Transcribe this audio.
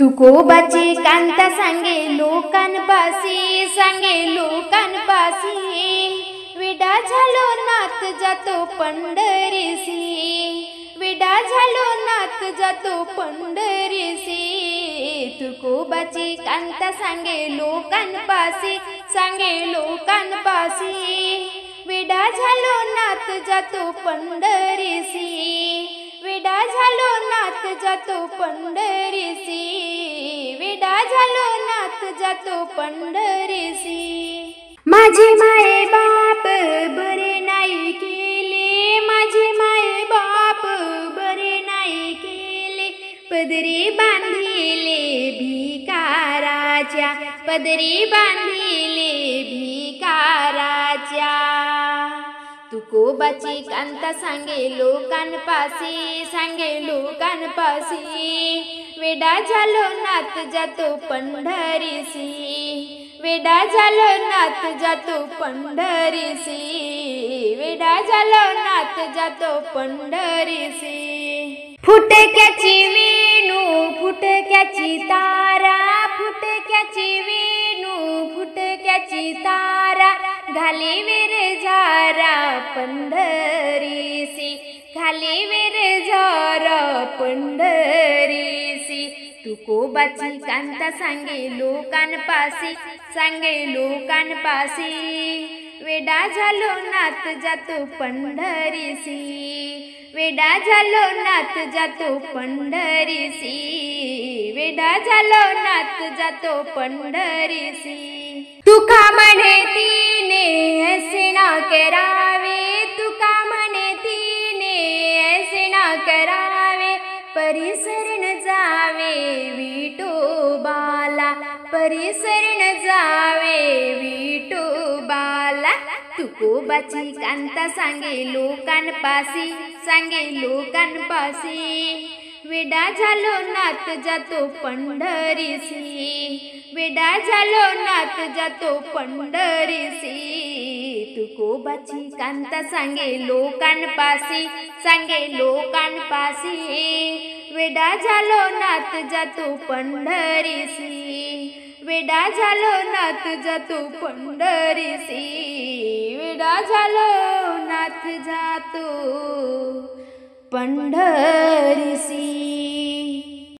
तुकोबाची कांता सांगे लोकांपासी, सांगे लोकांपासी, विडा झालो नाथ जातो पंढरीसी, विडा झालो नाथ जातो पंढरीसी। तुकोबाची कांता सांगे लोकांपासी, सांगे लोकांपासी, विडा झालो नाथ जातो पंढरीसी, विडा झालो नाथ जातो पंढरीसी, विडा झालो नाथ जातो पंढरीसी। माझे माये बाप बरे नाही केले, माझे माये बाप बरे नाही केले, पदरी बांधिले भिकाराच्या, पदरी बांधिले भिकाराच्या। तुकोबाची कांता सांगे लोकांपासी, सांगे लोकांपासी, वेडा झालो नाथ जातो पंढरीसी, वेडा झालो नाथ जातो पंढरीसी, वेडा झालो नाथ जातो पंढरीसी। फुटक्याची वेणू फुटक्याची तारा, फुटक्याची वेणू फुटक्याची तारा, घाली विरझारा पंढरीसी, घाली विरझारा पंढरीसी। तुकोबाची कांता सांगे लोकांपासी, सांगे लोकांपासी, वेडा झालो नाथ जातो पंढरीसी, वेडा झालो नाथ जातो पंढरीसी, वेडा झालो नाथ जातो पंढरीसी। तुका म्हणे तिने असे ना करावे, तुका म्हणे तिने असे ना करावे, परिसरण जावे विठोबाला, परिसरण जावे विठोबाला। तुकोबाची कांता सांगे लोकांपासी, सांगे लोकांपासी, वेडा झालो नाथ जातो पंढरीसी, वेडा झालो नाथ जातो पंढरीसी। तुकोबाची कांता सांगे लोकांपासी, सांगे लोकांपासी, वेडा झालो नाथ जातो पंढरीसी, वेडा झालो नाथ जातो पंढरीसी, वेडा झालो नाथ जातो पंढरीसी।